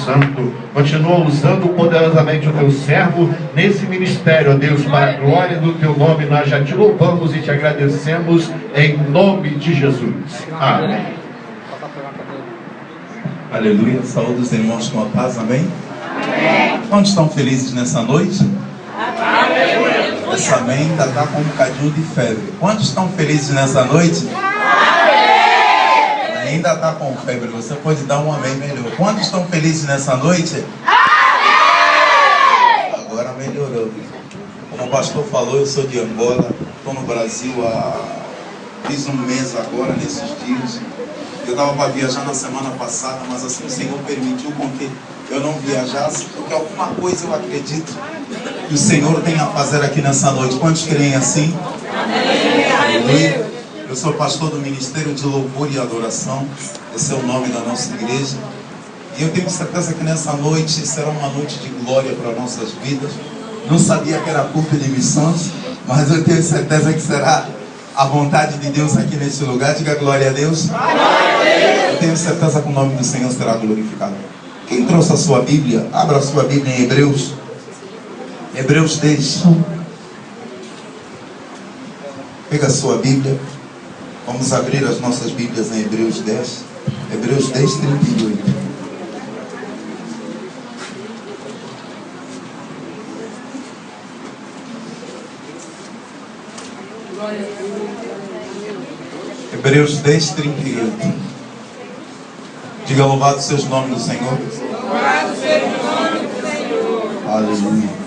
Santo. Continua usando poderosamente o teu servo nesse ministério, ó Deus, para a glória do teu nome. Nós já te louvamos e te agradecemos em nome de Jesus. Amém. Aleluia. Saúde os irmãos com a paz. Amém? Amém. Quantos estão felizes nessa noite? Amém. Essa amém ainda está com um bocadinho de febre. Quantos estão felizes nessa noite? Amém. Ainda está com febre. Você pode dar um amém melhor. Quantos estão felizes nessa noite? Amém. Agora melhorou. Como o pastor falou, eu sou de Angola. Estou no Brasil fiz um mês agora, nesses dias. Eu estava para viajar na semana passada, mas assim o Senhor permitiu com que eu não viajasse, porque alguma coisa eu acredito que o Senhor tem a fazer aqui nessa noite. Quantos creem assim? Amém. Eu sou pastor do Ministério de Louvor e Adoração. Esse é o nome da nossa igreja. E eu tenho certeza que nessa noite será uma noite de glória para nossas vidas. Não sabia que era culto de missões, mas eu tenho certeza que será a vontade de Deus aqui nesse lugar. Diga glória a Deus. Eu tenho certeza que o nome do Senhor será glorificado. Quem trouxe a sua Bíblia, abra a sua Bíblia em Hebreus. Hebreus 10. Pega a sua Bíblia. Vamos abrir as nossas Bíblias em Hebreus 10. Hebreus 10, 38. Hebreus 10, 38. Diga louvado seja o nome do Senhor. Louvado seja o nome do Senhor. Aleluia.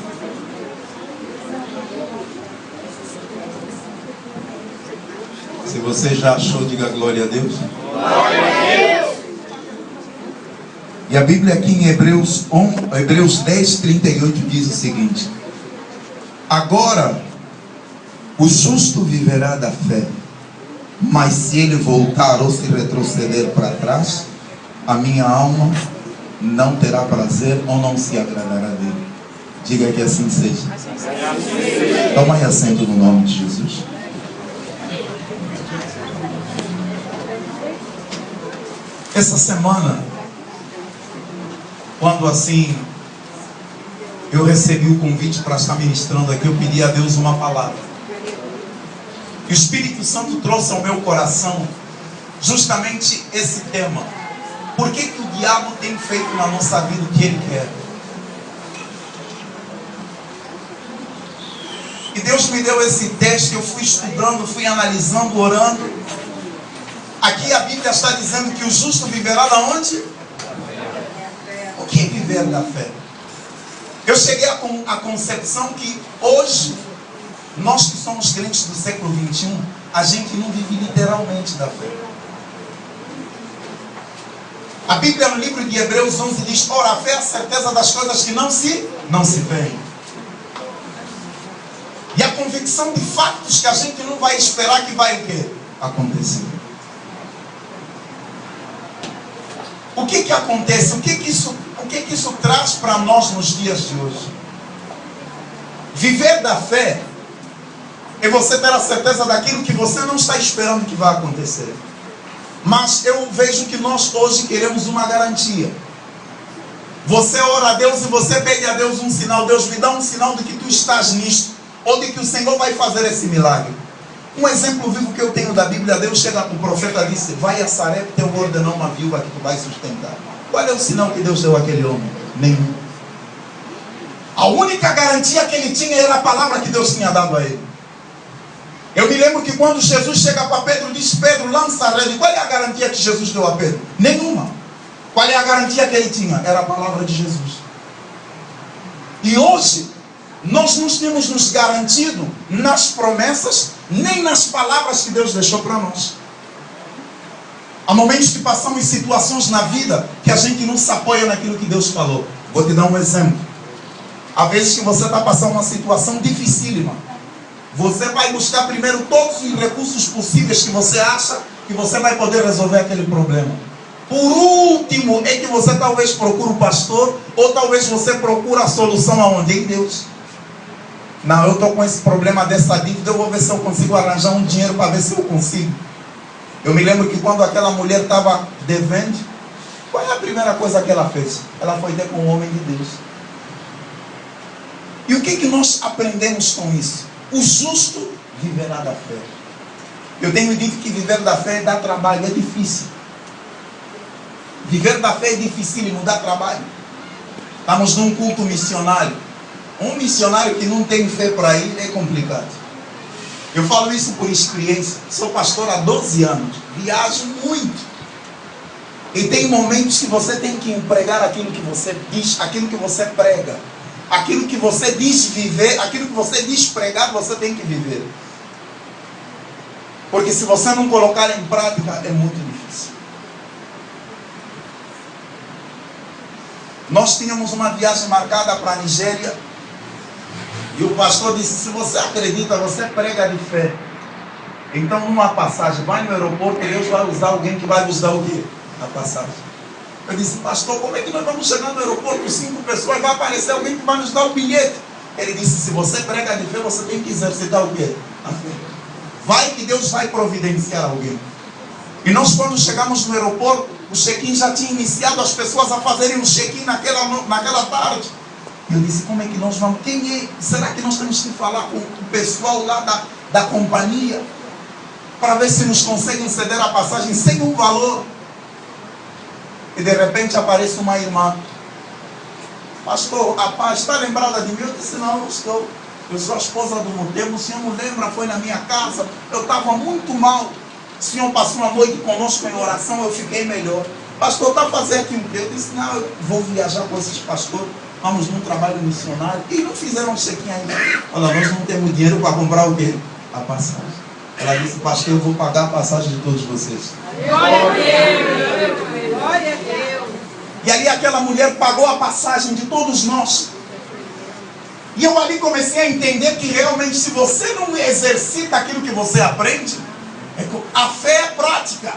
Se você já achou, diga glória a Deus. Glória a Deus. E a Bíblia aqui em Hebreus 10, 38 diz o seguinte: agora o justo viverá da fé, mas se ele voltar ou se retroceder para trás, a minha alma não terá prazer ou não se agradará dele. Diga que assim seja. Toma aí assento no nome de Jesus. Essa semana, quando assim eu recebi o convite para estar ministrando aqui, eu pedi a Deus uma palavra. E o Espírito Santo trouxe ao meu coração justamente esse tema. Por que que o diabo tem feito na nossa vida o que ele quer? E Deus me deu esse texto, eu fui estudando, fui analisando, orando. Aqui a Bíblia está dizendo que o justo viverá da onde? O que é viver da fé? Eu cheguei à concepção que hoje, nós que somos crentes do século 21, a gente não vive literalmente da fé. A Bíblia no livro de Hebreus 11 diz: ora, a fé é a certeza das coisas que não se veem. E a convicção de fatos que a gente não vai esperar que vai o quê? Acontecer. O que que acontece? O que que isso traz para nós nos dias de hoje? Viver da fé é você ter a certeza daquilo que você não está esperando que vai acontecer. Mas eu vejo que nós hoje queremos uma garantia. Você ora a Deus e você pede a Deus um sinal. Deus me dá um sinal de que tu estás nisto, ou de que o Senhor vai fazer esse milagre. Um exemplo vivo que eu tenho da Bíblia: Deus chega para o profeta e disse: vai a Sarepta, eu vou ordenar uma viúva que tu vai sustentar. Qual é o sinal que Deus deu àquele homem? Nenhum. A única garantia que ele tinha era a palavra que Deus tinha dado a ele. Eu me lembro que quando Jesus chega para Pedro, diz: Pedro, lança a rede. Qual é a garantia que Jesus deu a Pedro? Nenhuma. Qual é a garantia que ele tinha? Era a palavra de Jesus. E hoje, nós não temos nos garantido nas promessas, nem nas palavras que Deus deixou para nós. Há momentos que passamos situações na vida que a gente não se apoia naquilo que Deus falou. Vou te dar um exemplo. Há vezes que você está passando uma situação dificílima. Você vai buscar primeiro todos os recursos possíveis que você acha que você vai poder resolver aquele problema. Por último, é que você talvez procure o pastor, ou talvez você procure a solução aonde? Em Deus. Não, eu estou com esse problema dessa dívida, eu vou ver se eu consigo arranjar um dinheiro para ver se eu consigo. Eu me lembro que quando aquela mulher estava devendo, Qual é a primeira coisa que ela fez? Ela foi ter com o homem de Deus. E o que nós aprendemos com isso? O justo viverá da fé. Eu tenho dito que viver da fé dá trabalho, é difícil. Viver da fé é dificílimo, dá trabalho. Estamos num culto missionário. Um missionário que não tem fé para ir é complicado. Eu falo isso por experiência. Sou pastor há 12 anos. Viajo muito. E tem momentos que você tem que empregar aquilo que você diz, aquilo que você prega. Aquilo que você diz viver, aquilo que você diz pregar, você tem que viver. Porque se você não colocar em prática, é muito difícil. Nós tínhamos uma viagem marcada para a Nigéria. E o pastor disse, se você acredita, você prega de fé. Então numa passagem, vai no aeroporto, Deus vai usar alguém que vai nos dar o quê? A passagem. Eu disse, pastor, como é que nós vamos chegar no aeroporto, 5 pessoas, vai aparecer alguém que vai nos dar o bilhete? Ele disse, se você prega de fé, você tem que exercitar o quê? A fé. Vai que Deus vai providenciar alguém. E nós quando chegamos no aeroporto, o check-in já tinha iniciado, as pessoas a fazerem o check-in naquela tarde. E eu disse, como é que nós vamos? Quem é? Será que nós temos que falar com o pessoal lá da companhia? Para ver se nos conseguem ceder a passagem sem um valor. E de repente aparece uma irmã. Pastor, a paz, está lembrada de mim? Eu disse, não estou. Eu sou a esposa do Mutemo, o senhor não lembra, foi na minha casa. Eu estava muito mal. O senhor passou uma noite conosco em oração, eu fiquei melhor. Pastor, está fazendo aqui um quê? Eu disse, não, eu vou viajar com esses pastores. Vamos num trabalho missionário. E não fizeram um check-in ainda. Olha, nós não temos dinheiro para comprar o quê? A passagem. Ela disse, pastor, eu vou pagar a passagem de todos vocês. Glória a Deus! Glória a Deus! E ali aquela mulher pagou a passagem de todos nós. E eu ali comecei a entender que realmente se você não exercita aquilo que você aprende, a fé é prática.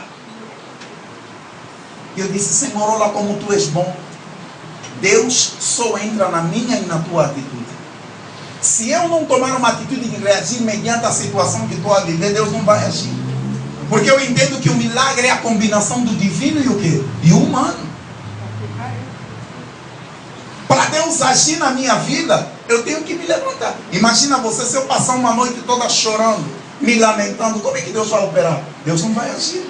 E eu disse, Senhor, olha como tu és bom. Deus só entra na minha e na tua atitude. Se eu não tomar uma atitude de reagir mediante a situação que estou a viver, Deus não vai agir. Porque eu entendo que o milagre é a combinação do divino e o quê? E o humano. Para Deus agir na minha vida, eu tenho que me levantar. Imagina você, se eu passar uma noite toda chorando, me lamentando, como é que Deus vai operar? Deus não vai agir.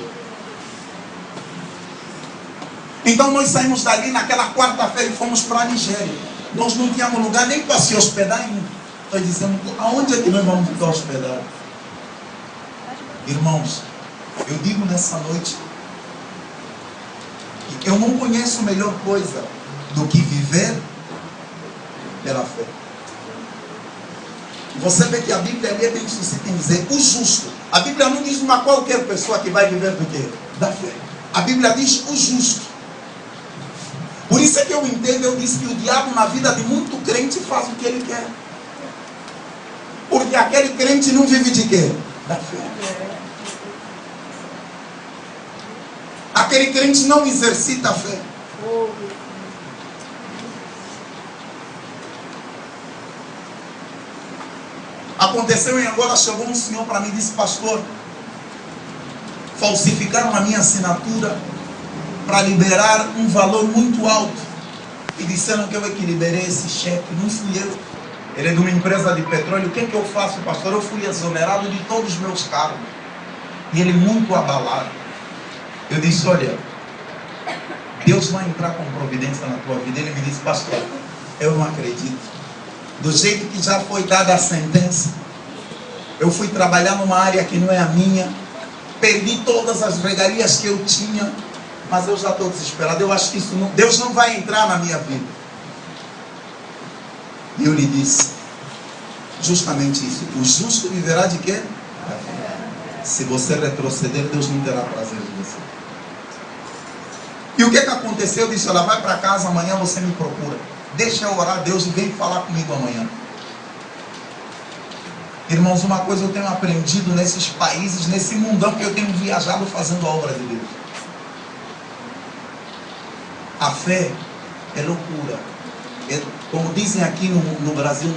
Então nós saímos dali naquela quarta-feira e fomos para a Nigéria. Nós não tínhamos lugar nem para se hospedar ainda. Nós dizemos, aonde é que nós vamos ficar hospedados? Irmãos, eu digo nessa noite que eu não conheço melhor coisa do que viver pela fé. Você vê que a Bíblia ali é bem suscita em dizer o justo. A Bíblia não diz uma qualquer pessoa que vai viver do quê? Da fé. A Bíblia diz o justo. Por isso é que eu entendo, eu disse que o diabo na vida de muito crente faz o que ele quer. Porque aquele crente não vive de quê? Da fé. Aquele crente não exercita a fé. Aconteceu em Angola, chegou um senhor para mim e disse, pastor, falsificaram a minha assinatura para liberar um valor muito alto. E disseram que eu é que liberei esse cheque, não fui eu. Ele é de uma empresa de petróleo. O que é que eu faço, pastor? Eu fui exonerado de todos os meus cargos. E ele muito abalado. Eu disse, olha, Deus vai entrar com providência na tua vida. Ele me disse, pastor, eu não acredito. Do jeito que já foi dada a sentença, eu fui trabalhar numa área que não é a minha, perdi todas as regalias que eu tinha, mas eu já estou desesperado. Eu acho que isso não, Deus não vai entrar na minha vida. E eu lhe disse, justamente isso, o justo viverá de quê? Se você retroceder, Deus não terá prazer de você. E o que aconteceu? Eu disse, olha, vai para casa, amanhã você me procura. Deixa eu orar a Deus e vem falar comigo amanhã. Irmãos, uma coisa eu tenho aprendido nesses países, nesse mundão que eu tenho viajado fazendo a obra de Deus. A fé é loucura. É, como dizem aqui no Brasil,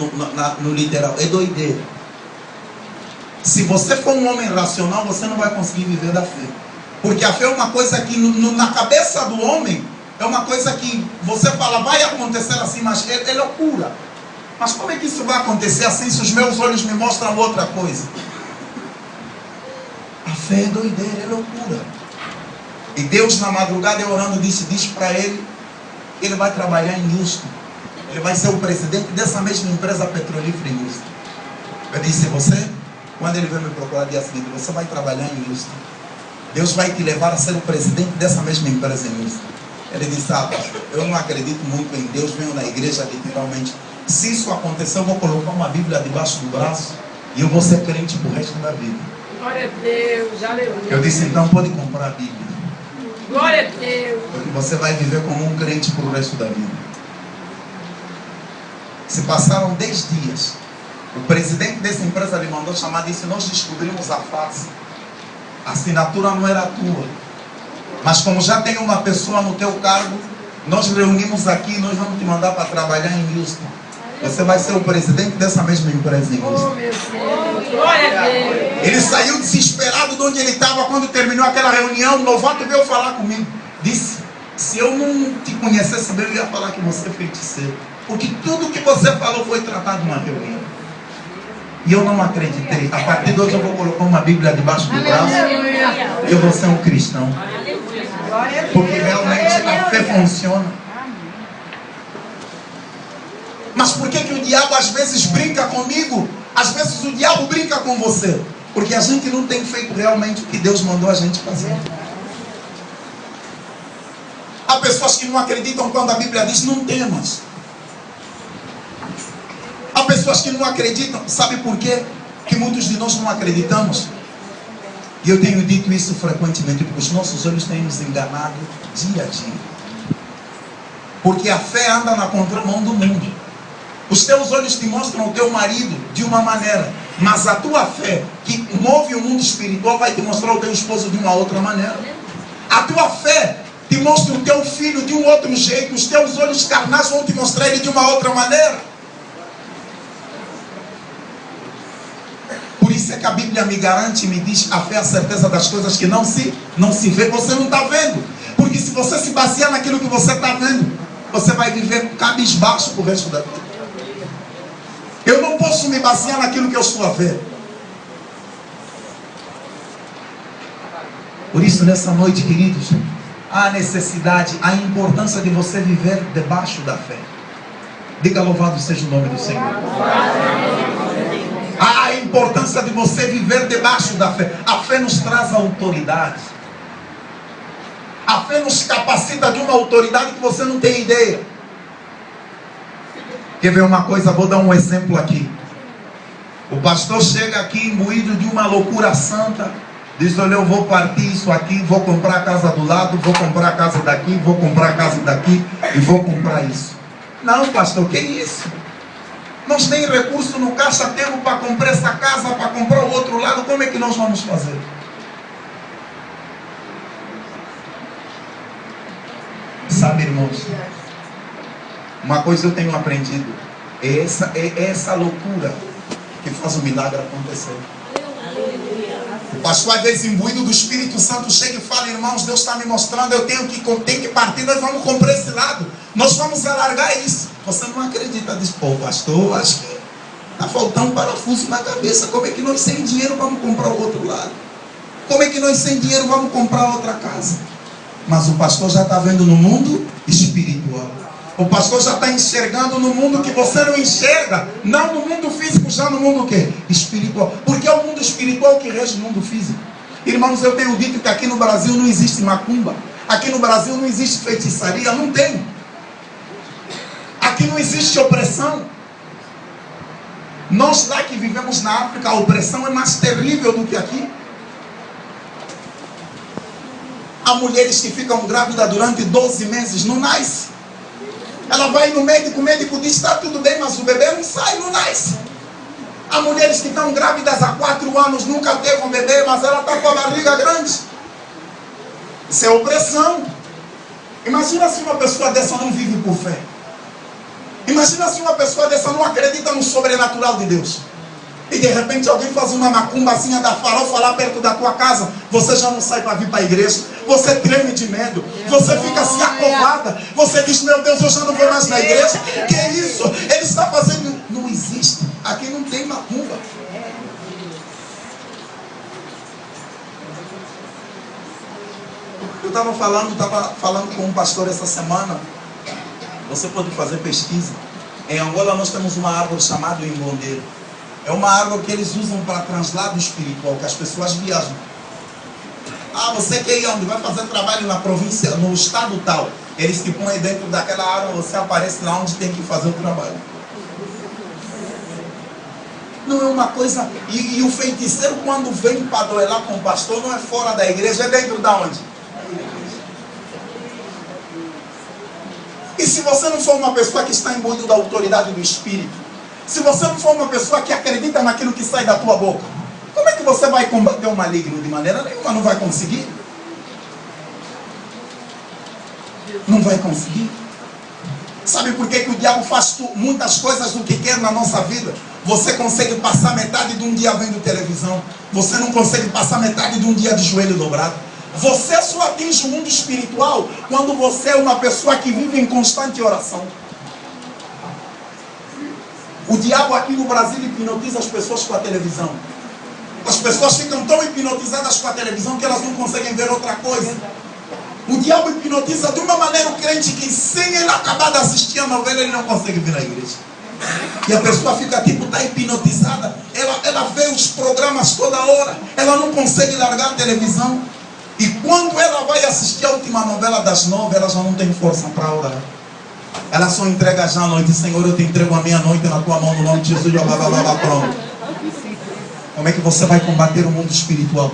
no literal, é doideira. Se você for um homem racional, você não vai conseguir viver da fé. Porque a fé é uma coisa que na cabeça do homem É uma coisa que você fala, vai acontecer assim, mas é loucura. Mas como é que isso vai acontecer assim se os meus olhos me mostram outra coisa? A fé é doideira, é loucura. E Deus na madrugada, eu orando, diz para ele que ele vai trabalhar em Houston. Ele vai ser o presidente dessa mesma empresa petrolífera em Houston. Eu disse, você, quando ele veio me procurar dia seguinte, você vai trabalhar em Houston. Deus vai te levar a ser o presidente dessa mesma empresa em Houston. Ele disse, pastor, eu não acredito muito em Deus, venho na igreja literalmente. Se isso acontecer, eu vou colocar uma Bíblia debaixo do braço e eu vou ser crente pro resto da vida. Glória a Deus, aleluia. Eu disse, então pode comprar a Bíblia. Glória a Deus. Porque você vai viver como um crente pro resto da vida. Se passaram 10 dias. O presidente dessa empresa lhe mandou chamar e disse, nós descobrimos a face. A assinatura não era tua. Mas como já tem uma pessoa no teu cargo, nós reunimos aqui e nós vamos te mandar para trabalhar em Houston. Você vai ser o presidente dessa mesma empresa em Houston. Oh, meu Deus. Glória a Deus. Ele saiu desesperado de onde ele estava quando terminou aquela reunião. O novato veio falar comigo. Disse, se eu não te conhecesse bem, eu ia falar que você é feiticeiro. Porque tudo que você falou foi tratado numa reunião. E eu não acreditei. A partir de hoje eu vou colocar uma Bíblia debaixo do braço. Eu vou ser um cristão. Porque realmente a fé funciona. Mas por que o diabo às vezes brinca comigo? Às vezes o diabo brinca com você. Porque a gente não tem feito realmente o que Deus mandou a gente fazer. Há pessoas que não acreditam quando a Bíblia diz não temas. Há pessoas que não acreditam. Sabe por quê? Que muitos de nós não acreditamos. E eu tenho dito isso frequentemente, porque os nossos olhos têm nos enganado dia a dia. Porque a fé anda na contramão do mundo. Os teus olhos te mostram o teu marido de uma maneira, mas a tua fé, que move o mundo espiritual, vai te mostrar o teu esposo de uma outra maneira. A tua fé te mostra o teu filho de um outro jeito. Os teus olhos carnais vão te mostrar ele de uma outra maneira. Por isso é que a Bíblia me garante e me diz, a fé é a certeza das coisas que não se vê. Você não está vendo. Porque se você se basear naquilo que você está vendo, você vai viver cabisbaixo pro resto da vida. Eu não posso me basear naquilo que eu estou a ver. Por isso, nessa noite, queridos, há a necessidade, a importância de você viver debaixo da fé. Diga, louvado seja o nome do Senhor. Há a importância de você viver debaixo da fé. A fé nos traz autoridade. A fé nos capacita de uma autoridade que você não tem ideia. Quer ver uma coisa? Vou dar um exemplo aqui. O pastor chega aqui imbuído de uma loucura santa. Diz, olha, eu vou partir isso aqui, vou comprar a casa do lado, vou comprar a casa daqui, vou comprar a casa daqui e vou comprar isso. Não, pastor, que isso? Nós nem recurso no caixa temos para comprar essa casa, para comprar o outro lado. Como é que nós vamos fazer? Sabe, irmãos, uma coisa eu tenho aprendido. É essa loucura que faz o milagre acontecer. O pastor, às vezes, imbuído do Espírito Santo, chega e fala, irmãos, Deus está me mostrando, eu tenho que partir, nós vamos comprar esse lado. Nós vamos alargar isso. Você não acredita, diz, pô, pastor, acho que está faltando um parafuso na cabeça. Como é que nós sem dinheiro vamos comprar o outro lado? Como é que nós sem dinheiro vamos comprar outra casa? Mas o pastor já está vendo no mundo espiritual. O pastor já está enxergando no mundo que você não enxerga. Não no mundo físico, já no mundo o quê? Espiritual. Porque é o mundo espiritual que rege o mundo físico. Irmãos, eu tenho dito que aqui no Brasil não existe macumba. Aqui no Brasil não existe feitiçaria. Não tem. Aqui não existe opressão. Nós lá que vivemos na África, a opressão é mais terrível do que aqui. Há mulheres que ficam grávidas durante 12 meses, não nasce. Ela vai no médico, o médico diz, está tudo bem, mas o bebê não sai, não nasce. Há mulheres que estão grávidas há 4 anos, nunca teve um bebê, mas ela está com a barriga grande. Isso é opressão. Imagina se uma pessoa dessa não vive por fé. Imagina se uma pessoa dessa não acredita no sobrenatural de Deus. E de repente alguém faz uma macumbazinha da farofa lá perto da tua casa. Você já não sai para vir para a igreja. você treme de medo, você fica assim acovada, você diz, meu Deus, eu já não vou mais na igreja. Que é isso? Ele está fazendo. Não existe. Aqui não tem macumba. Eu estava falando com um pastor essa semana. Você pode fazer pesquisa. Em Angola nós temos uma árvore chamada imbondeiro. É uma árvore que eles usam para translado espiritual, que as pessoas viajam. Ah, você quer ir onde? Vai fazer trabalho na província, no estado tal. Eles te põem dentro daquela árvore, você aparece lá onde tem que fazer o trabalho. Não é uma coisa... E o feiticeiro, quando vem para duelar com o pastor, não é fora da igreja, é dentro da onde? E se você não for uma pessoa que está imbuído da autoridade do Espírito, se você não for uma pessoa que acredita naquilo que sai da tua boca, como é que você vai combater o maligno? De maneira nenhuma, não vai conseguir. Não vai conseguir. Sabe por que o diabo faz muitas coisas do que quer na nossa vida? Você consegue passar metade de um dia vendo televisão. Você não consegue passar metade de um dia de joelho dobrado. Você só atinge o mundo espiritual quando você é uma pessoa que vive em constante oração. O diabo aqui no Brasil hipnotiza as pessoas com a televisão. As pessoas ficam tão hipnotizadas com a televisão que elas não conseguem ver outra coisa. O diabo hipnotiza de uma maneira o crente que, sem ele acabar de assistir a novela, ele não consegue vir na igreja. E a pessoa fica tipo, está hipnotizada. Ela vê os programas toda hora. Ela não consegue largar a televisão. E quando ela vai assistir a última novela das 9, ela já não tem força para orar. Ela só entrega já à noite. Senhor, eu te entrego a meia-noite na tua mão, no nome de Jesus. Pronto. Como é que você vai combater o mundo espiritual?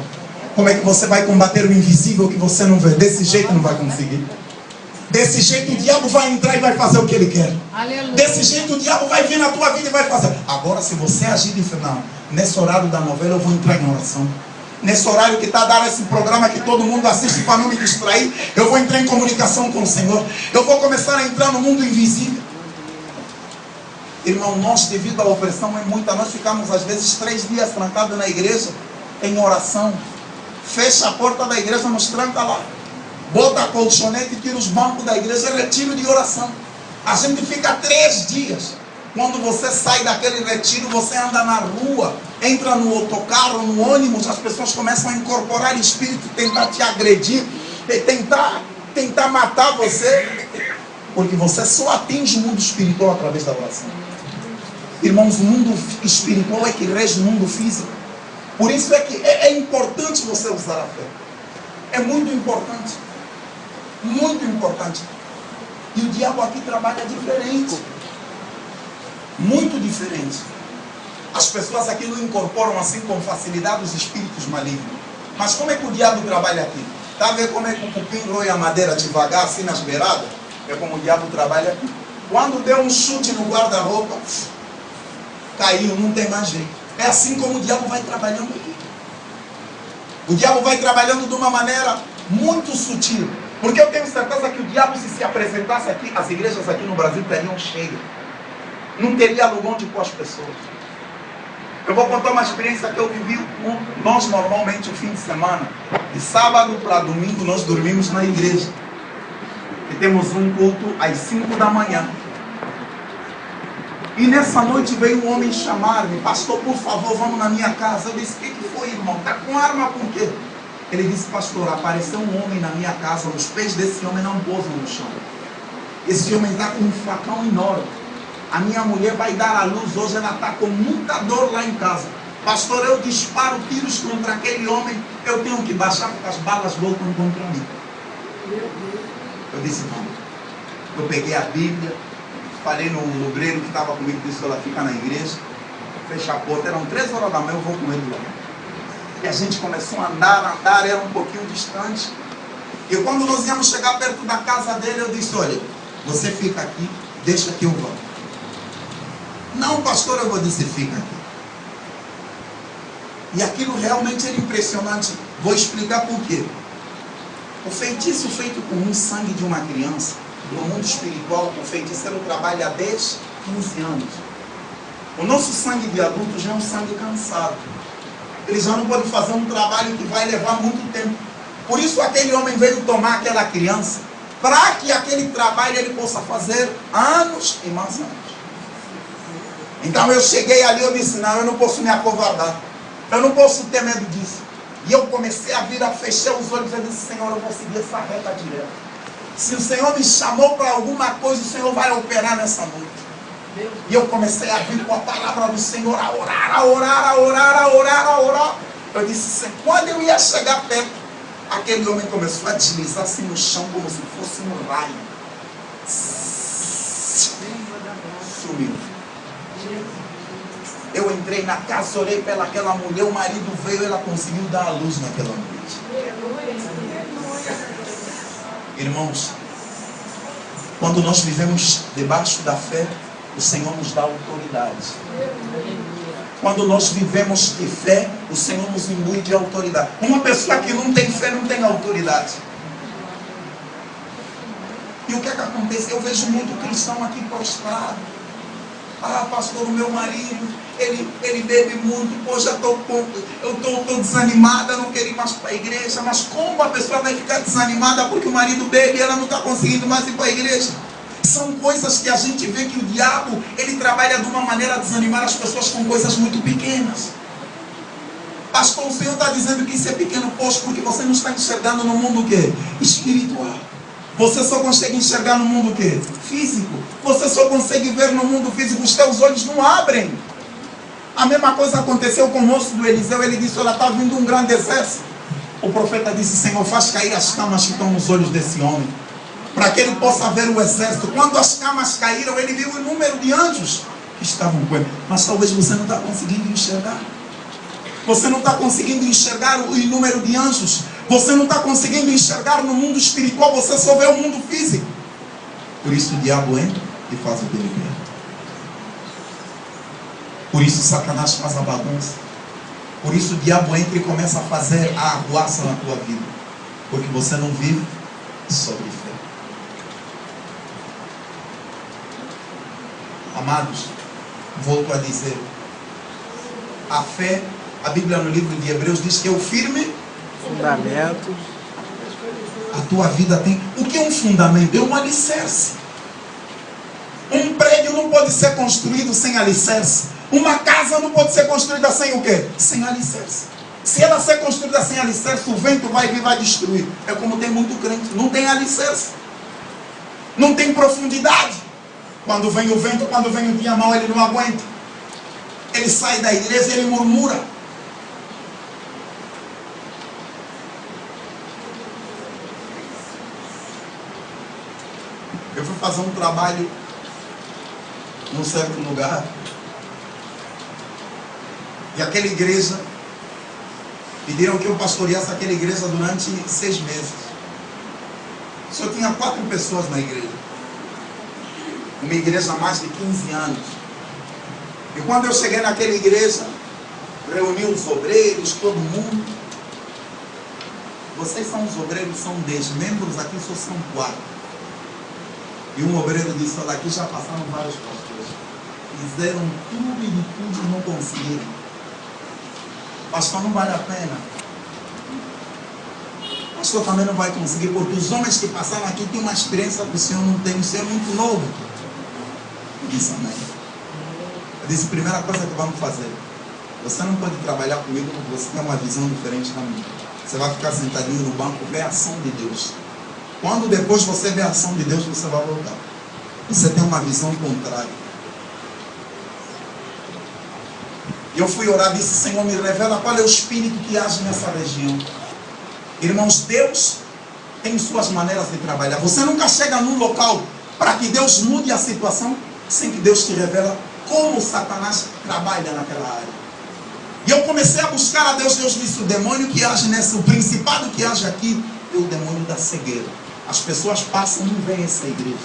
Como é que você vai combater o invisível que você não vê? Desse jeito não vai conseguir. Desse jeito o diabo vai entrar e vai fazer o que ele quer. Aleluia. Desse jeito o diabo vai vir na tua vida e vai fazer. Agora, se você agir diferente, nesse horário da novela eu vou entrar em oração. Nesse horário que está dando esse programa que todo mundo assiste para não me distrair, eu vou entrar em comunicação com o Senhor. Eu vou começar a entrar no mundo invisível. Irmão, nós, devido à opressão é muita, nós ficamos às vezes 3 dias trancados na igreja, em oração. Fecha a porta da igreja, nos tranca lá. Bota a colchonete, tira os bancos da igreja, retiro de oração. A gente fica 3 dias. Quando você sai daquele retiro, você anda na rua, entra no autocarro, no ônibus, as pessoas começam a incorporar espírito, tentar te agredir, tentar matar você. Porque você só atinge o mundo espiritual através da oração. Irmãos, o mundo espiritual é que rege o mundo físico. Por isso é que é importante você usar a fé. É muito importante. Muito importante. E o diabo aqui trabalha diferente. Muito diferente. As pessoas aqui não incorporam assim com facilidade os espíritos malignos. Mas como é que o diabo trabalha aqui? Está a ver como é que o cupim roe a madeira devagar assim nas beiradas? É como o diabo trabalha aqui. Quando deu um chute no guarda-roupa, caiu, não tem mais jeito. É assim como o diabo vai trabalhando aqui. O diabo vai trabalhando de uma maneira muito sutil. Porque eu tenho certeza que o diabo, se apresentasse aqui, as igrejas aqui no Brasil estariam cheias. Não teria lugar onde pôr as pessoas. Eu vou contar uma experiência que eu vivi. Nós normalmente, o fim de semana, de sábado para domingo, nós dormimos na igreja. E temos um culto às 5 da manhã. E nessa noite veio um homem chamar-me: pastor, por favor, vamos na minha casa. Eu disse: o que foi, irmão? Está com arma por quê? Ele disse: pastor, apareceu um homem na minha casa. Os pés desse homem não pousam no chão. Esse homem está com um facão enorme. A minha mulher vai dar à luz hoje, ela está com muita dor lá em casa. Pastor, eu disparo tiros contra aquele homem, eu tenho que baixar porque as balas voltam contra mim. Eu disse: não. Eu peguei a Bíblia, falei no obreiro que estava comigo, disse: ela fica na igreja, fecha a porta. Eram 3 horas da manhã, eu vou com ele lá. E a gente começou a andar, era um pouquinho distante. E quando nós íamos chegar perto da casa dele, eu disse: olha, você fica aqui, deixa que eu vou. Não, pastor, eu vou dizer: fica aqui. E aquilo realmente era impressionante. Vou explicar por quê. O feitiço feito com um sangue de uma criança, no mundo espiritual, o feiticeiro trabalha há 10, 15 anos. O nosso sangue de adulto já é um sangue cansado. Ele já não pode fazer um trabalho que vai levar muito tempo. Por isso aquele homem veio tomar aquela criança, para que aquele trabalho ele possa fazer anos e mais anos. Então eu cheguei ali, eu disse, não, eu não posso me acovardar. Eu não posso ter medo disso. E eu comecei a vir, a fechar os olhos e disse, Senhor, eu vou seguir essa reta direta. Se o Senhor me chamou para alguma coisa, o Senhor vai operar nessa noite. E eu comecei a vir com a palavra do Senhor, a orar, a orar, a orar, a orar, a orar. Eu disse, Senhor, quando eu ia chegar perto, aquele homem começou a deslizar assim no chão como se fosse um raio. Sumiu. Eu entrei na casa, orei pelaquela mulher, o marido veio, ela conseguiu dar a luz naquela noite. Irmãos, quando nós vivemos debaixo da fé, o Senhor nos dá autoridade. Quando nós vivemos de fé, o Senhor nos imbui de autoridade. Uma pessoa que não tem fé não tem autoridade. E o que é que acontece? Eu vejo muito cristão aqui prostrado. Ah, pastor, o meu marido, ele bebe muito, pô, eu estou desanimada, não quero ir mais para a igreja. Mas como a pessoa vai ficar desanimada porque o marido bebe e ela não está conseguindo mais ir para a igreja? São coisas que a gente vê que o diabo, ele trabalha de uma maneira a desanimar as pessoas com coisas muito pequenas. Pastor, o Senhor está dizendo que isso é pequeno, poxa, porque você não está enxergando no mundo o quê? Espiritual. Você só consegue enxergar no mundo o quê? Físico. Você só consegue ver no mundo físico, os teus olhos não abrem. A mesma coisa aconteceu com o moço do Eliseu, ele disse, olha, está vindo um grande exército. O profeta disse, Senhor, faz cair as camas que estão nos olhos desse homem, para que ele possa ver o exército. Quando as camas caíram, ele viu o número de anjos que estavam com ele. Mas talvez você não está conseguindo enxergar. Você não está conseguindo enxergar o número de anjos. Você não está conseguindo enxergar no mundo espiritual. Você só vê o mundo físico. Por isso o diabo entra e faz o que ele quer. Por isso Satanás faz a bagunça. Por isso o diabo entra e começa a fazer a arruaça na tua vida. Porque você não vive sobre fé. Amados, volto a dizer, a fé, a Bíblia no livro de Hebreus diz que é o firme fundamento. A tua vida tem. O que é um fundamento? É um alicerce. Um prédio não pode ser construído sem alicerce. Uma casa não pode ser construída sem o quê? Sem alicerce. Se ela ser construída sem alicerce, o vento vai vir e vai destruir. É como tem muito crente, não tem alicerce, não tem profundidade. Quando vem o vento, quando vem o dia mau, ele não aguenta. Ele sai da igreja e ele murmura. Eu fui fazer um trabalho num certo lugar. E aquela igreja, pediram que eu pastoreasse aquela igreja durante 6 meses. Só tinha 4 pessoas na igreja. Uma igreja há mais de 15 anos. E quando eu cheguei naquela igreja, reuni os obreiros, todo mundo. Vocês são os obreiros, são 10 membros, aqui só são 4. E um obreiro disse, olha, aqui já passaram vários pastores. Fizeram tudo e de tudo não conseguiram. Pastor, não vale a pena. Pastor também não vai conseguir, porque os homens que passaram aqui têm uma experiência que o Senhor não tem, o Senhor é muito novo. Eu disse, amém. Eu disse, primeira coisa que vamos fazer, você não pode trabalhar comigo porque você tem uma visão diferente da minha. Você vai ficar sentadinho no banco, ver a ação de Deus. Quando depois você vê a ação de Deus, você vai voltar. Você tem uma visão contrária. E eu fui orar e disse, Senhor, me revela qual é o espírito que age nessa região. Irmãos, Deus tem suas maneiras de trabalhar. Você nunca chega num local para que Deus mude a situação sem que Deus te revela como Satanás trabalha naquela área. E eu comecei a buscar a Deus. Deus disse, o demônio que age nessa, o principado que age aqui é o demônio da cegueira. As pessoas passam e não veem essa igreja.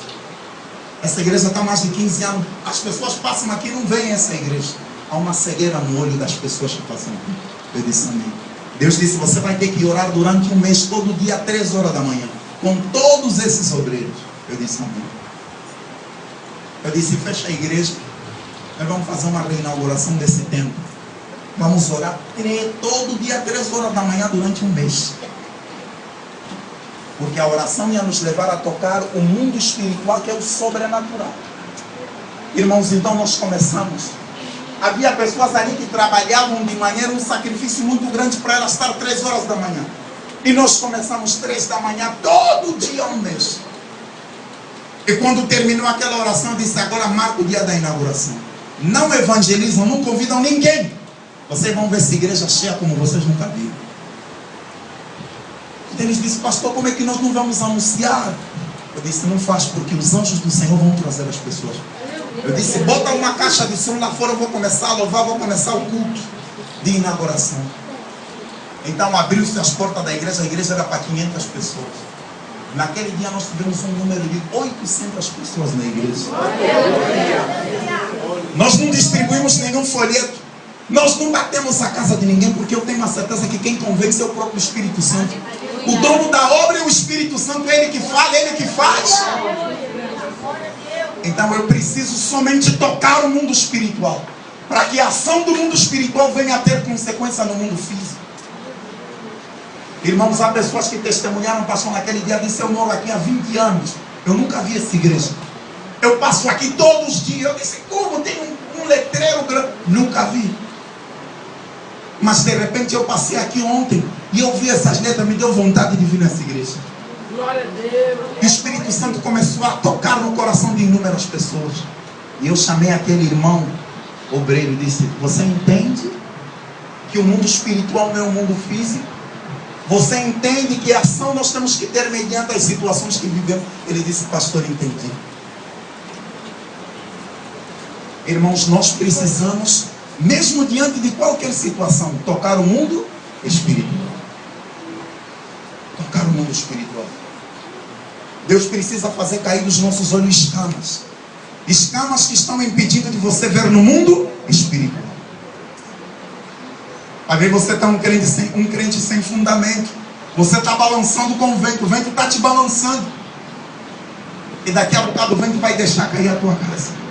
Essa igreja está há mais de 15 anos. As pessoas passam aqui e não veem essa igreja. Há uma cegueira no olho das pessoas que passam aqui. Eu disse, amém. Deus disse, você vai ter que orar durante um mês, todo dia, 3 horas da manhã, com todos esses obreiros. Eu disse, amém. Eu disse, fecha a igreja. Nós vamos fazer uma reinauguração desse templo. Vamos orar todo dia, 3 horas da manhã, durante um mês. Porque a oração ia nos levar a tocar o mundo espiritual, que é o sobrenatural. Irmãos, então nós começamos. Havia pessoas ali que trabalhavam de manhã, um sacrifício muito grande para elas estar 3 horas da manhã. E nós começamos 3 da manhã, todo dia, um mês. E quando terminou aquela oração, eu disse, agora marca o dia da inauguração. Não evangelizam, não convidam ninguém. Vocês vão ver essa igreja cheia como vocês nunca viram. Então eles disseram, pastor, como é que nós não vamos anunciar? Eu disse, não faz, porque os anjos do Senhor vão trazer as pessoas. Eu disse, bota uma caixa de som lá fora, eu vou começar a louvar, vou começar o culto de inauguração. Então abriu-se as portas da igreja, a igreja era para 500 pessoas. Naquele dia nós tivemos um número de 800 pessoas na igreja. Nós não distribuímos nenhum folheto. Nós não batemos a casa de ninguém, porque eu tenho a certeza que quem convence é o próprio Espírito Santo. O dono da obra é o Espírito Santo, é ele que fala, é ele que faz. Então eu preciso somente tocar o mundo espiritual, para que a ação do mundo espiritual venha a ter consequência no mundo físico. Irmãos, há pessoas que testemunharam, pastor, naquele dia, disse, eu moro aqui há 20 anos, eu nunca vi essa igreja. Eu passo aqui todos os dias. Eu disse, como? Tem um letreiro grande. Nunca vi. Mas de repente eu passei aqui ontem e eu vi essas letras, me deu vontade de vir nessa igreja. Glória a Deus. E o Espírito Santo começou a tocar no coração de inúmeras pessoas. E eu chamei aquele irmão obreiro e disse, você entende que o mundo espiritual não é o mundo físico? Você entende que a ação nós temos que ter mediante as situações que vivemos? Ele disse, pastor, entendi. Irmãos, nós precisamos, mesmo diante de qualquer situação, tocar o mundo espiritual. Tocar o mundo espiritual. Deus precisa fazer cair dos nossos olhos escamas. Escamas que estão impedindo de você ver no mundo espiritual. Às vezes você está um crente sem fundamento. Você está balançando com o vento está te balançando. E daqui a bocado o vento vai deixar cair a tua casa.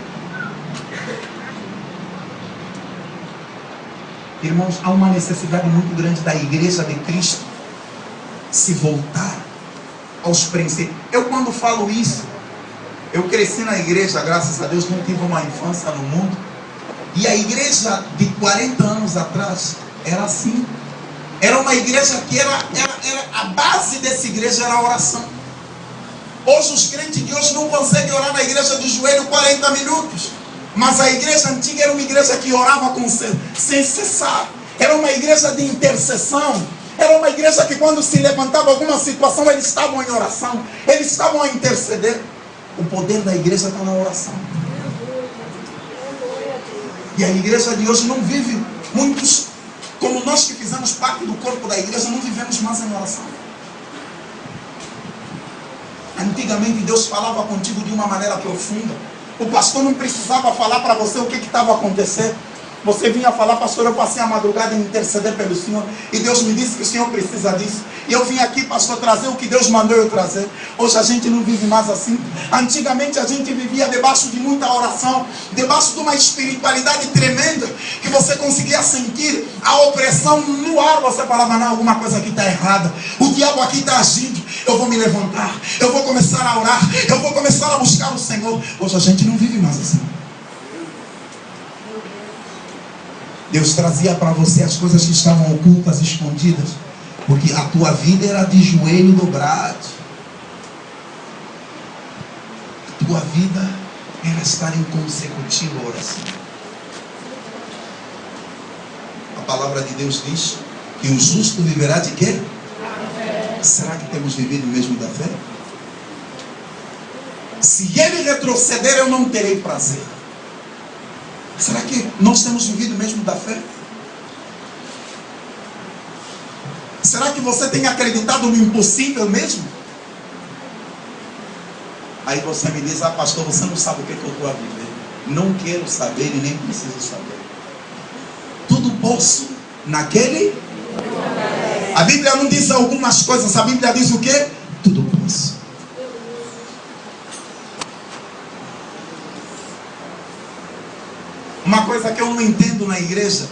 Irmãos, há uma necessidade muito grande da igreja de Cristo se voltar aos princípios. Eu quando falo isso, eu cresci na igreja, graças a Deus, não tive uma infância no mundo. E a igreja de 40 anos atrás era assim. Era uma igreja que era a base dessa igreja era a oração. Hoje os crentes de hoje não conseguem orar na igreja de joelho 40 minutos. Mas a igreja antiga era uma igreja que orava sem cessar. Era uma igreja de intercessão. Era uma igreja que quando se levantava alguma situação, eles estavam em oração. Eles estavam a interceder. O poder da igreja está na oração. E a igreja de hoje não vive, muitos, como nós que fizemos parte do corpo da igreja, não vivemos mais em oração. Antigamente Deus falava contigo de uma maneira profunda. O pastor não precisava falar para você o que estava acontecendo. Você vinha falar, pastor, eu passei a madrugada em interceder pelo Senhor. E Deus me disse que o Senhor precisa disso. E eu vim aqui, pastor, trazer o que Deus mandou eu trazer. Hoje a gente não vive mais assim. Antigamente a gente vivia debaixo de muita oração, debaixo de uma espiritualidade tremenda, que você conseguia sentir a opressão no ar. Você falava, não, alguma coisa aqui está errada. O diabo aqui está agindo. Eu vou me levantar. Eu vou começar a orar. Eu vou começar a buscar o Senhor. Hoje a gente não vive mais assim. Deus trazia para você as coisas que estavam ocultas, escondidas, porque a tua vida era de joelho dobrado. A tua vida era estar em consecutiva oração. A palavra de Deus diz que o justo viverá de quê? Será que temos vivido mesmo da fé? Se ele retroceder, eu não terei prazer. Será que nós temos vivido mesmo da fé? Será que você tem acreditado no impossível mesmo? Aí você me diz, pastor, você não sabe o que eu estou a viver. Não quero saber e nem preciso saber. Tudo posso naquele. A Bíblia não diz algumas coisas, a Bíblia diz o quê? Tudo posso. Uma coisa que eu não entendo na igreja,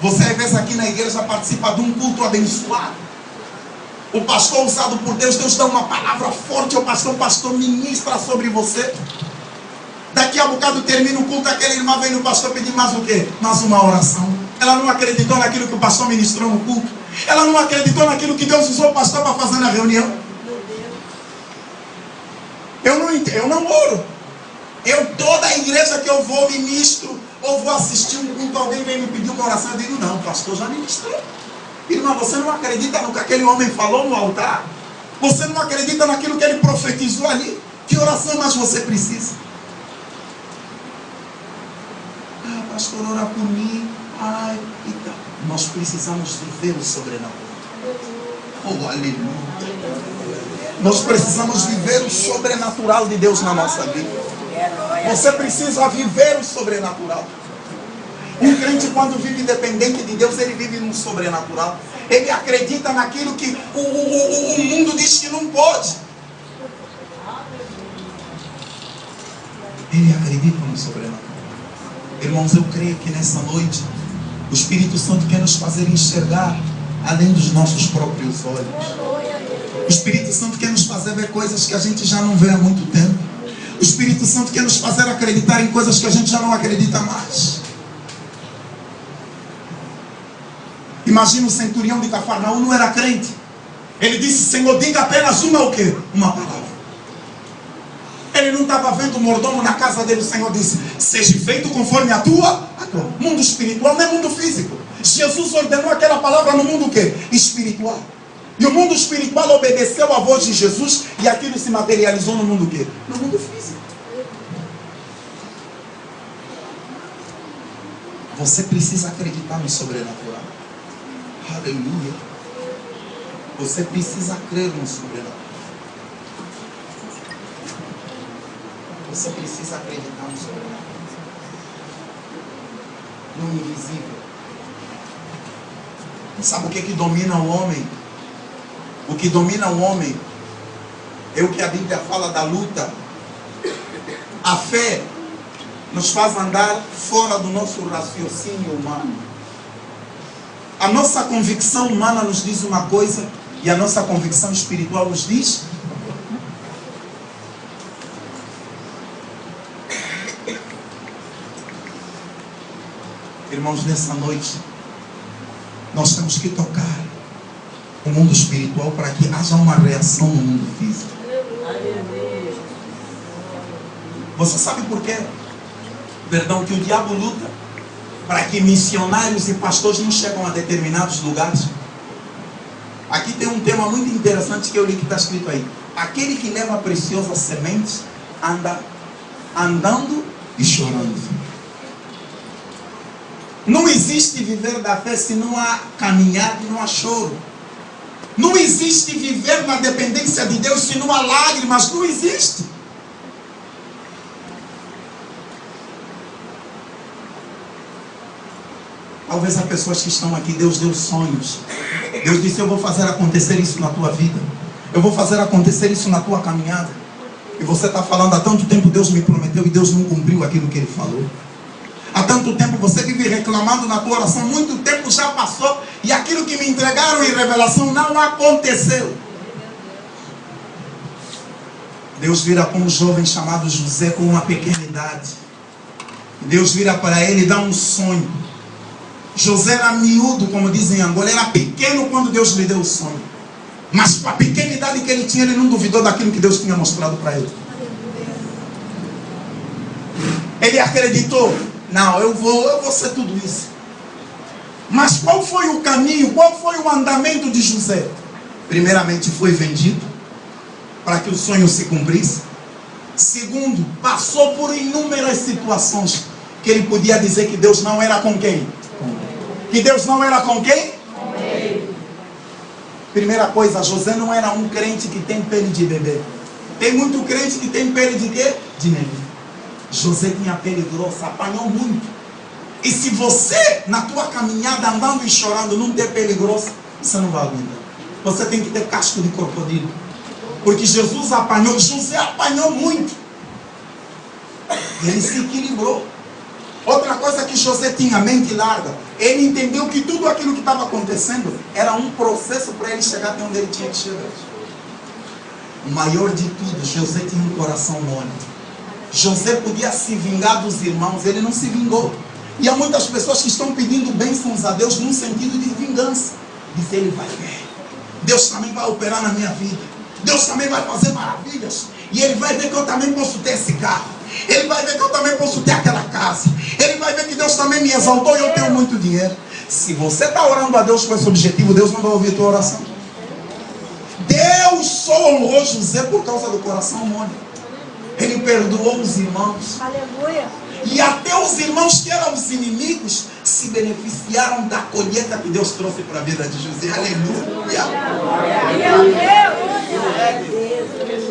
você às vezes aqui na igreja participa de um culto abençoado, O pastor usado por Deus, Deus dá uma palavra forte ao pastor, o pastor ministra sobre você. Daqui a bocado termina o culto, aquela irmã vem no pastor pedir mais o quê? Mais uma oração. Ela não acreditou naquilo que o pastor ministrou no culto. Ela não acreditou naquilo que Deus usou o pastor para fazer na reunião. Eu não oro. Toda a igreja que eu vou, ministro, ou vou assistir um culto, alguém vem me pedir uma oração, eu digo, não, o pastor já ministrou. Irmã, você não acredita no que aquele homem falou no altar? Você não acredita naquilo que ele profetizou ali? Que oração mais você precisa? Ah, pastor, ora por mim. Ai, então, nós precisamos viver o sobrenatural. Oh, aleluia. Nós precisamos viver o sobrenatural de Deus na nossa vida. Você precisa viver o sobrenatural. Um crente, quando vive dependente de Deus, ele vive no sobrenatural. Ele acredita naquilo que o mundo diz que não pode. Ele acredita no sobrenatural. Irmãos, eu creio que nessa noite o Espírito Santo quer nos fazer enxergar além dos nossos próprios olhos. O Espírito Santo quer nos fazer ver coisas que a gente já não vê há muito tempo. O Espírito Santo quer nos fazer acreditar em coisas que a gente já não acredita mais. Imagina o centurião de Cafarnaum, não era crente. Ele disse, Senhor, diga apenas o quê? Uma palavra. Ele não estava vendo o mordomo na casa dele. O Senhor disse, seja feito conforme a tua. Mundo espiritual não é mundo físico. Jesus ordenou aquela palavra no mundo o quê? Espiritual. E o mundo espiritual obedeceu à voz de Jesus e aquilo se materializou no mundo o quê? No mundo físico. Você precisa acreditar no sobrenatural. Aleluia. Você precisa crer no sobrenatural. Você precisa acreditar no sobrenatural. No invisível. Sabe o que domina o homem? O que domina o homem é o que a Bíblia fala da luta. A fé nos faz andar fora do nosso raciocínio humano. A nossa convicção humana nos diz uma coisa e a nossa convicção espiritual nos diz. Irmãos, nessa noite nós temos que tocar o mundo espiritual para que haja uma reação no mundo físico. Você sabe por quê? Perdão, que o diabo luta para que missionários e pastores não chegam a determinados lugares. Aqui tem um tema muito interessante que eu li que está escrito aí. Aquele que leva preciosas sementes anda andando e chorando. Não existe viver da fé se não há caminhada e não há choro. Não existe viver na dependência de Deus se não há lágrimas. Não existe. Talvez há pessoas que estão aqui, Deus deu sonhos. Deus disse, eu vou fazer acontecer isso na tua vida. Eu vou fazer acontecer isso na tua caminhada. E você está falando, há tanto tempo Deus me prometeu e Deus não cumpriu aquilo que Ele falou. Há tanto tempo você vive reclamando na tua oração, muito tempo já passou e aquilo que me entregaram em revelação não aconteceu. Deus vira para um jovem chamado José com uma pequena idade. Deus vira para ele e dá um sonho. José era miúdo, como dizem em Angola, era pequeno quando Deus lhe deu o sonho. Mas com a pequena idade que ele tinha, ele não duvidou daquilo que Deus tinha mostrado para ele. Ele acreditou. Não, eu vou ser tudo isso. Mas qual foi o caminho, qual foi o andamento de José? Primeiramente foi vendido para que o sonho se cumprisse. Segundo, passou por inúmeras situações que ele podia dizer que Deus não era com quem? Que Deus não era com quem? Com ele. Primeira coisa, José não era um crente que tem pele de bebê. Tem muito crente que tem pele de quê? De neném. José tinha pele grossa, apanhou muito. E se você, na tua caminhada, andando e chorando, não ter pele grossa, você não vai aguentar. Você tem que ter casco de crocodilo. Porque Jesus apanhou, José apanhou muito. Ele se equilibrou. Outra coisa que José tinha mente larga. Ele entendeu que tudo aquilo que estava acontecendo era um processo para ele chegar até onde ele tinha que chegar. O maior de tudo, José tinha um coração mole. José podia se vingar dos irmãos, ele não se vingou. E há muitas pessoas que estão pedindo bênçãos a Deus num sentido de vingança. Diz, ele vai ver. Deus também vai operar na minha vida. Deus também vai fazer maravilhas. E ele vai ver que eu também posso ter esse carro. Ele vai ver que eu também posso ter aquela casa. Ele vai ver que Deus também me exaltou e eu tenho muito dinheiro. Se você está orando a Deus com esse objetivo, Deus não vai ouvir a tua oração. Deus só honrou José por causa do coração mole. Ele perdoou os irmãos. Aleluia. E até os irmãos que eram os inimigos se beneficiaram da colheita que Deus trouxe para a vida de José. Aleluia. Meu Deus.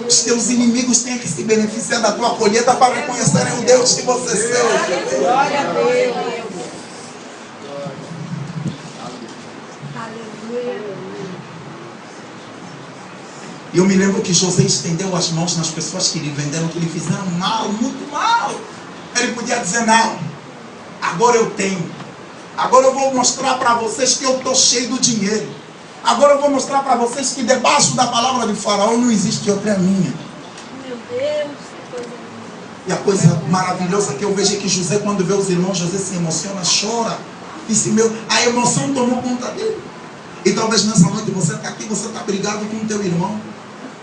Os teus inimigos têm que se beneficiar da tua colheita para reconhecerem o Deus que você serve. Glória a Deus. Aleluia. E eu me lembro que José estendeu as mãos nas pessoas que lhe venderam, que lhe fizeram mal, muito mal. Ele podia dizer, não, agora eu tenho. Agora eu vou mostrar para vocês que eu estou cheio do dinheiro. Agora eu vou mostrar para vocês que debaixo da palavra de Faraó não existe outra minha. Meu Deus, que coisa linda. E a coisa maravilhosa que eu vejo é que José, quando vê os irmãos, José se emociona, chora. Disse, a emoção tomou conta dele. E talvez nessa noite você está aqui, você está brigado com o teu irmão.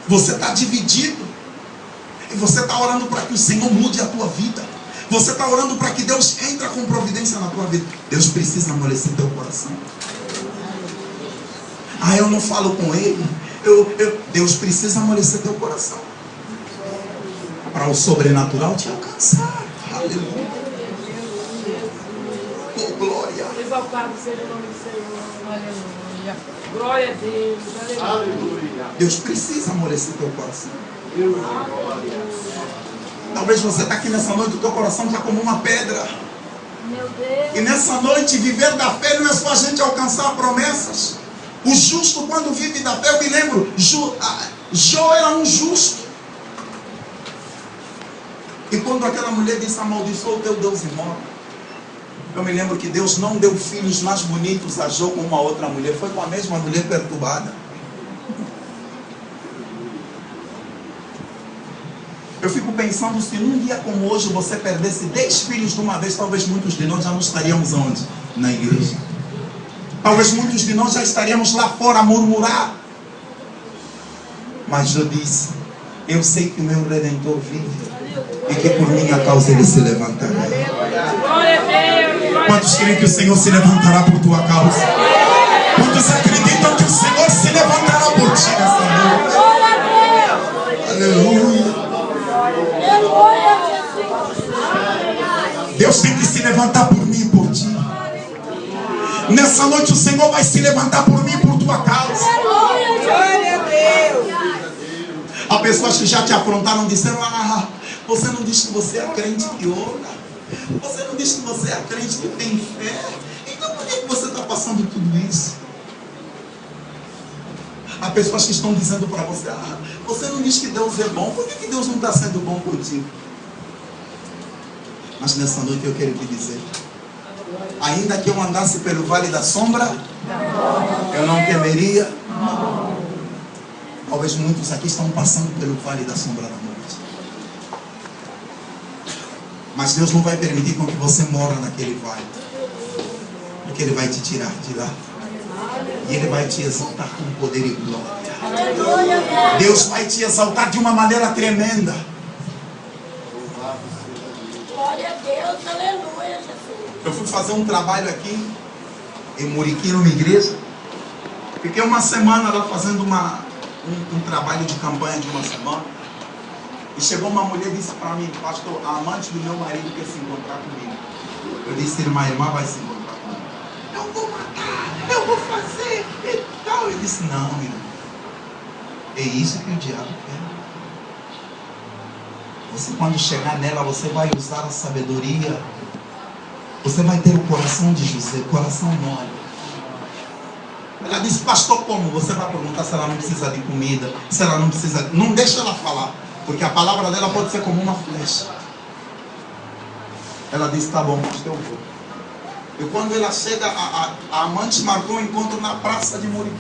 Você está dividido. E você está orando para que o Senhor mude a tua vida. Você está orando para que Deus entre com providência na tua vida. Deus precisa amolecer teu coração. Eu não falo com ele. Deus precisa amolecer teu coração. Para o sobrenatural te alcançar. Aleluia. Oh, glória. Exaltado seja o nome do Senhor. Aleluia. Glória a Deus. Aleluia. Deus precisa amolecer teu coração. Talvez você está aqui nessa noite, o teu coração está como uma pedra. Meu Deus. E nessa noite, viver da fé não é só a gente alcançar promessas. O justo, quando vive da fé, eu me lembro, Jó era um justo. E quando aquela mulher disse, amaldiçoa o teu Deus e morre. Eu me lembro que Deus não deu filhos mais bonitos a Jó com uma outra mulher. Foi com a mesma mulher perturbada. Eu fico pensando, se num dia como hoje você perdesse 10 filhos de uma vez, talvez muitos de nós já não estaríamos onde? Na igreja. Talvez muitos de nós já estaríamos lá fora a murmurar. Mas eu disse, eu sei que o meu Redentor vive e que por minha causa ele se levantará. Quantos creem que o Senhor se levantará por tua causa? Quantos acreditam que o Senhor se levantará por ti nessa noite? Aleluia. Deus tem que se levantar por mim e por ti. Nessa noite o Senhor vai se levantar por mim e por tua causa. Glória a Deus. Há pessoas que já te afrontaram dizendo, você não diz que você é crente que ora. Você não diz que você é crente que tem fé. Então por que você está passando tudo isso? Há pessoas que estão dizendo para você, você não diz que Deus é bom. Por que Deus não está sendo bom contigo? Mas nessa noite eu quero te dizer, ainda que eu andasse pelo vale da sombra, eu não temeria. Talvez muitos aqui estão passando pelo vale da sombra da morte. Mas Deus não vai permitir com que você morra naquele vale. Porque Ele vai te tirar de lá. E Ele vai te exaltar com poder e glória. Deus vai te exaltar de uma maneira tremenda. Glória a Deus. Aleluia, Jesus. Eu fui fazer um trabalho aqui em Muriqui, numa igreja. Fiquei uma semana lá fazendo um trabalho de campanha de uma semana. E chegou uma mulher e disse para mim, pastor, a amante do meu marido quer se encontrar comigo. Eu disse, irmã vai se encontrar comigo. Eu vou matar, eu vou fazer e tal. Eu disse, não, irmão. É isso que o diabo quer. Você, quando chegar nela, você vai usar a sabedoria. Você vai ter o coração de José, coração mole. Ela disse, pastor, como? Você vai perguntar se ela não precisa de comida, se ela não precisa... Não deixa ela falar, porque a palavra dela pode ser como uma flecha. Ela disse, tá bom, pastor, eu vou. E quando ela chega, a amante marcou um encontro na praça de Muriqui.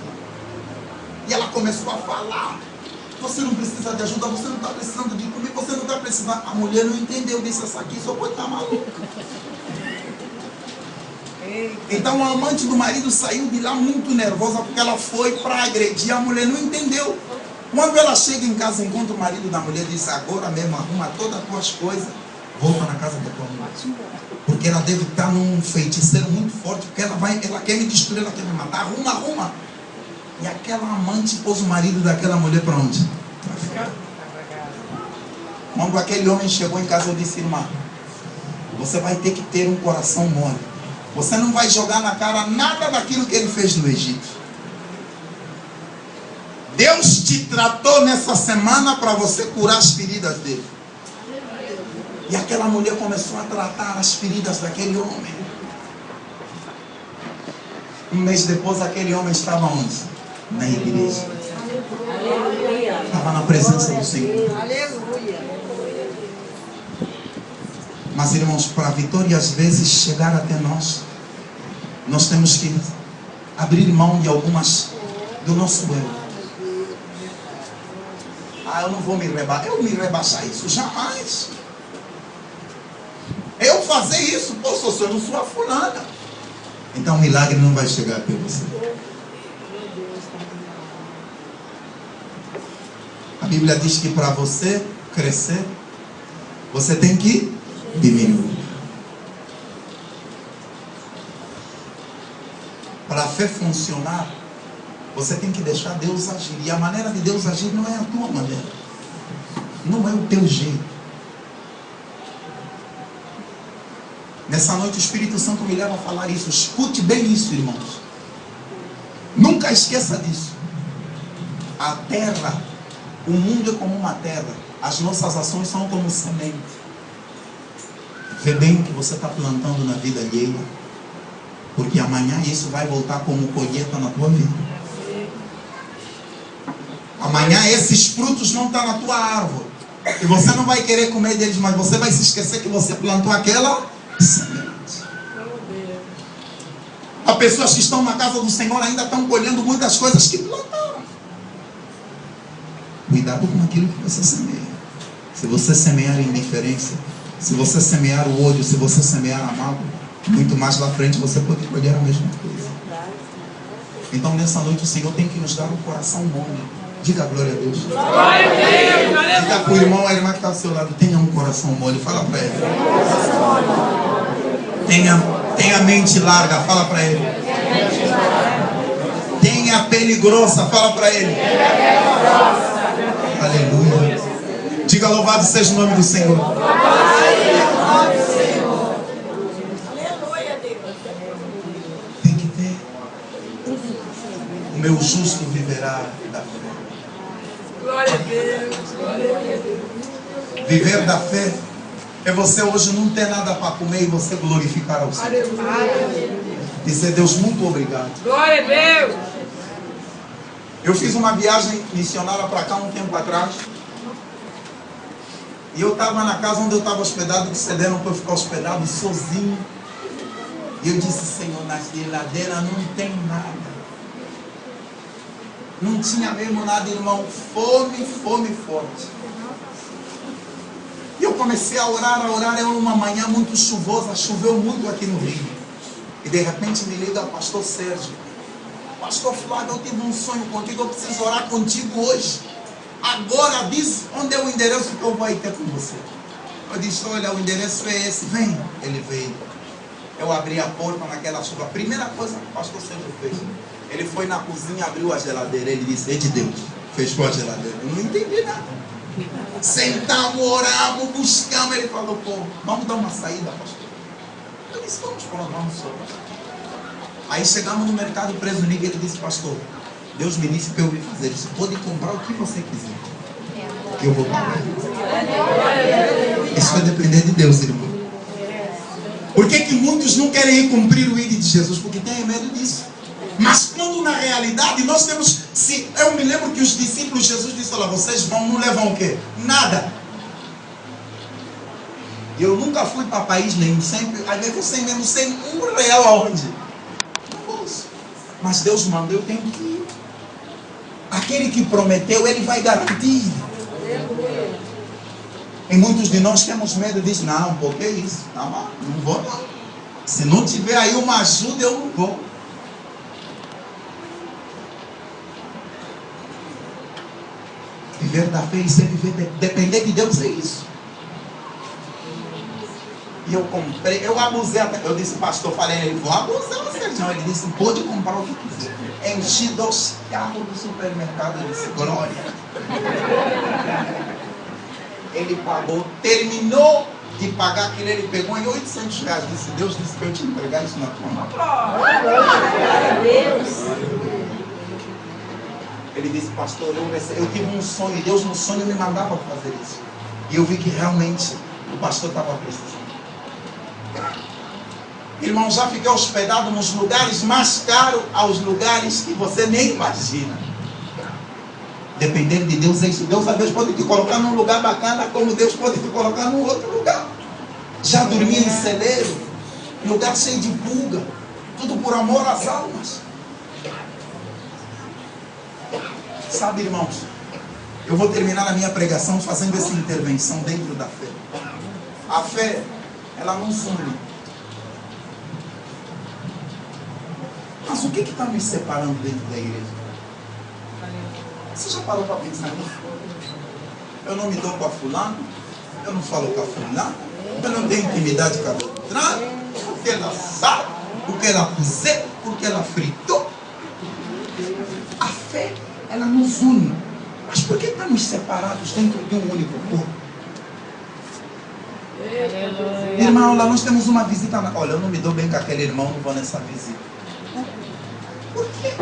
E ela começou a falar. Você não precisa de ajuda, você não está precisando de comer, você não está precisando. A mulher não entendeu, disse, essa aqui só pode estar maluca. Então a amante do marido saiu de lá muito nervosa, porque ela foi para agredir, a mulher não entendeu. Quando ela chega em casa, encontra o marido da mulher, diz, agora mesmo arruma todas as tuas coisas, volta na casa da tua mãe. Porque ela deve estar num feiticeiro muito forte, porque ela quer me destruir, ela quer me matar, arruma. E aquela amante pôs o marido daquela mulher para onde? Para ficar. Quando aquele homem chegou em casa, eu disse, irmã, você vai ter que ter um coração mole. Você não vai jogar na cara nada daquilo que ele fez no Egito. Deus te tratou nessa semana para você curar as feridas dele. E aquela mulher começou a tratar as feridas daquele homem. Um mês depois, aquele homem estava onde? Na igreja. Estava na presença do Senhor. Mas, irmãos, para a vitória às vezes chegar até nós, nós temos que abrir mão de algumas do nosso eu. Eu não vou me rebaixar. Eu me rebaixar isso? Jamais. Eu fazer isso? Poxa, eu não sou a fulana. Então o milagre não vai chegar até você. A Bíblia diz que para você crescer, você tem que diminuir. Para a fé funcionar, você tem que deixar Deus agir. E a maneira de Deus agir não é a tua maneira. Não é o teu jeito. Nessa noite o Espírito Santo me leva a falar isso. Escute bem isso, irmãos. Nunca esqueça disso. A terra, o mundo é como uma terra. As nossas ações são como semente. Vê bem o que você está plantando na vida alheia. Porque amanhã isso vai voltar como colheita na tua vida. Amanhã esses frutos não estão na tua árvore. E você não vai querer comer deles, mas você vai se esquecer que você plantou aquela semente. Há pessoas que estão na casa do Senhor ainda estão colhendo muitas coisas que plantaram. Cuidado com aquilo que você semeia. Se você semear indiferença, se você semear o ódio, se você semear a mágoa, muito mais lá frente você pode colher a mesma coisa. Então nessa noite o Senhor tem que nos dar um coração mole. Diga glória a Deus. Glória a Deus. Diga para o irmão, a irmã que está ao seu lado, tenha um coração mole. Fala para ele. Tenha mente larga. Fala para ele. Tenha pele grossa. Fala para ele. Aleluia. Diga louvado seja o nome do Senhor. Tem que ter. O meu justo viverá da fé. Glória a Deus. Glória a Deus. Viver da fé é você hoje não ter nada para comer e você glorificar ao Senhor. Dizer, Deus, muito obrigado. Glória a Deus. Eu fiz uma viagem missionária para cá um tempo atrás. E eu estava na casa onde eu estava hospedado, que cederam para eu ficar hospedado sozinho. E eu disse, Senhor, na geladeira não tem nada. Não tinha mesmo nada, irmão. Fome forte. E eu comecei a orar. Era uma manhã muito chuvosa. Choveu muito aqui no Rio. E de repente me liga o pastor Sérgio. Pastor Flávio, eu tive um sonho contigo. Eu preciso orar contigo hoje. Agora diz onde é o endereço que eu vou ter com você. Eu disse, olha, o endereço é esse. Vem. Ele veio. Eu abri a porta naquela chuva. A primeira coisa que o pastor Sérgio fez, ele foi na cozinha, abriu a geladeira. Ele disse, é de Deus. Fechou a geladeira. Eu não entendi nada. Sentamos, oramos, buscamos. Ele falou, pô, vamos dar uma saída, pastor. Eu disse, vamos só. Aí chegamos no mercado Preso Niga. Ele disse, pastor, Deus me disse que eu vim fazer isso. Pode comprar o que você quiser, que eu vou pagar. Isso vai depender de Deus, irmão. Por que muitos não querem ir cumprir o ID de Jesus? Porque têm medo disso. Mas quando na realidade nós temos... eu me lembro que os discípulos, Jesus disse, olha, vocês não levam o quê? Nada. Eu nunca fui para país nenhum, sempre, às vezes eu sei mesmo, sem R$1 aonde? No bolso. Mas Deus mandou, eu tenho que ir. Aquele que prometeu, Ele vai garantir. E muitos de nós temos medo disso. Não, porque isso? Não, não vou não. Se não tiver aí uma ajuda, eu não vou. Viver da fé e ser viver, depender de Deus é isso. E eu comprei, eu abusei até. Eu disse, pastor, falei, ele vou abusar, Sérgio. Ele disse, pode comprar o que quiser. Enchi 2 carros do supermercado. Ele disse, glória. Ele pagou, terminou de pagar aquilo, ele pegou em R$800. Disse, Deus disse para eu te entregar isso na tua mão. Ele disse, pastor, eu tive um sonho, e Deus no sonho me mandava fazer isso. E eu vi que realmente o pastor estava precisando. Irmão, já fiquei hospedado nos lugares mais caros, aos lugares que você nem imagina. Dependendo de Deus é isso. Deus às vezes pode te colocar num lugar bacana, como Deus pode te colocar num outro lugar. Já dormi em celeiro, lugar cheio de pulga, tudo por amor às almas. Sabe, irmãos, eu vou terminar a minha pregação fazendo essa intervenção dentro da fé. A fé, ela não some. Mas o que está me separando dentro da igreja? Você já parou para pensar nisso? Eu não me dou com a fulana, eu não falo com a fulana, eu não tenho intimidade com a doutrina, porque ela sabe, porque ela cozinha, porque ela fritou. A fé, ela nos une. Mas por que estamos separados dentro de um único corpo? Irmão, lá nós temos uma visita. Olha, eu não me dou bem com aquele irmão, não vou nessa visita. Por quê?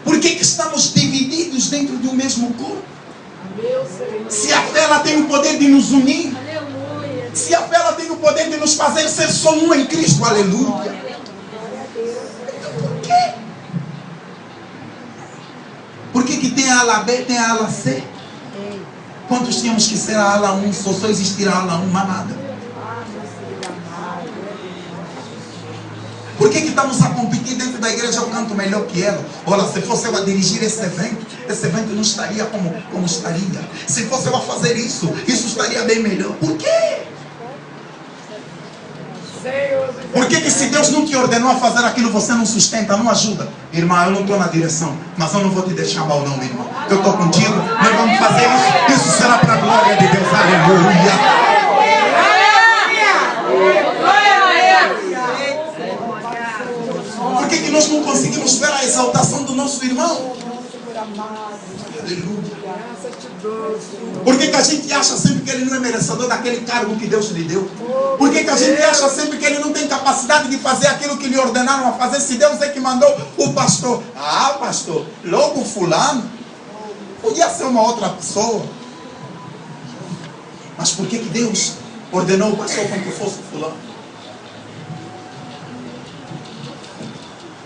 Por que estamos divididos dentro de um mesmo corpo? Se a fé ela tem o poder de nos unir, se a fé ela tem o poder de nos fazer ser só um em Cristo, aleluia. Então por quê? Por que tem a ala B, tem a ala C? Quantos tínhamos que ser a ala 1? Só existir a ala 1, mas nada. Por que estamos a competir dentro da igreja? Eu canto melhor que ela. Olha, se fosse eu a dirigir esse evento não estaria como estaria. Se fosse eu a fazer isso estaria bem melhor. Por quê? Por que se Deus não te ordenou a fazer aquilo, você não sustenta, não ajuda? Irmã, eu não estou na direção, mas eu não vou te deixar mal não, irmão. Eu estou contigo, nós vamos fazer isso. Isso será para a glória de Deus. Aleluia. Por que nós não conseguimos ver a exaltação do nosso irmão? Aleluia. Por que a gente acha sempre que ele não é merecedor daquele cargo que Deus lhe deu? Por que a gente acha sempre que ele não tem capacidade de fazer aquilo que lhe ordenaram a fazer? Se Deus é que mandou o pastor. Ah, pastor, logo fulano. Podia ser uma outra pessoa. Mas por que Deus ordenou o pastor com que fosse fulano?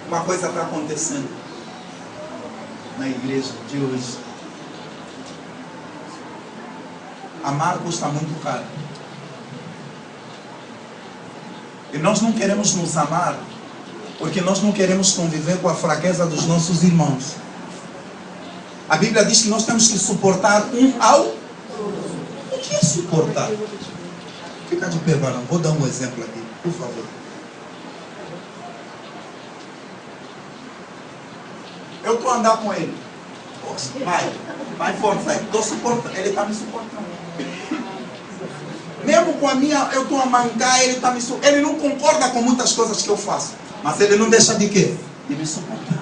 Uma coisa está acontecendo na igreja de hoje. Amar custa muito caro. E nós não queremos nos amar porque nós não queremos conviver com a fraqueza dos nossos irmãos. A Bíblia diz que nós temos que suportar um ao... O que é suportar? Fica de pé, varão. Vou dar um exemplo aqui, por favor. Eu estou a andar com ele. Vai força aí. Estou suportando. Ele está me suportando. Mesmo com a minha, eu estou a mancar, ele está me suportando. Ele não concorda com muitas coisas que eu faço. Mas ele não deixa de quê? De me suportar.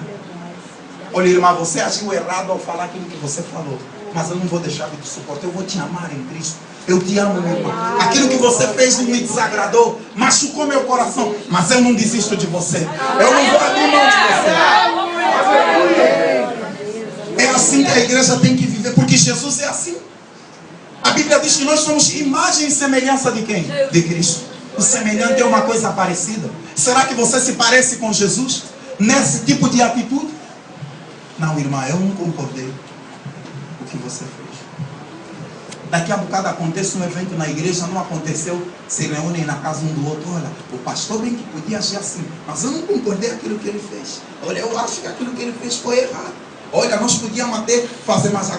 Olha, irmã, você agiu errado ao falar aquilo que você falou. Mas eu não vou deixar de te suportar. Eu vou te amar em Cristo. Eu te amo, meu irmão. Aquilo que você fez me desagradou, machucou meu coração. Mas eu não desisto de você. Eu não vou abrir mão de você. É assim que a igreja tem que viver, porque Jesus é assim. A Bíblia diz que nós somos imagem e semelhança de quem? De Cristo. O semelhante é uma coisa parecida. Será que você se parece com Jesus nesse tipo de atitude? Não, irmã, eu não concordei com o que você fez. Daqui a bocado acontece um evento na igreja, não aconteceu, se reúnem na casa um do outro. Olha, o pastor bem que podia agir assim, mas eu não concordei com aquilo que ele fez. Olha, eu acho que aquilo que ele fez foi errado. Olha, nós podíamos até fazer, mas agora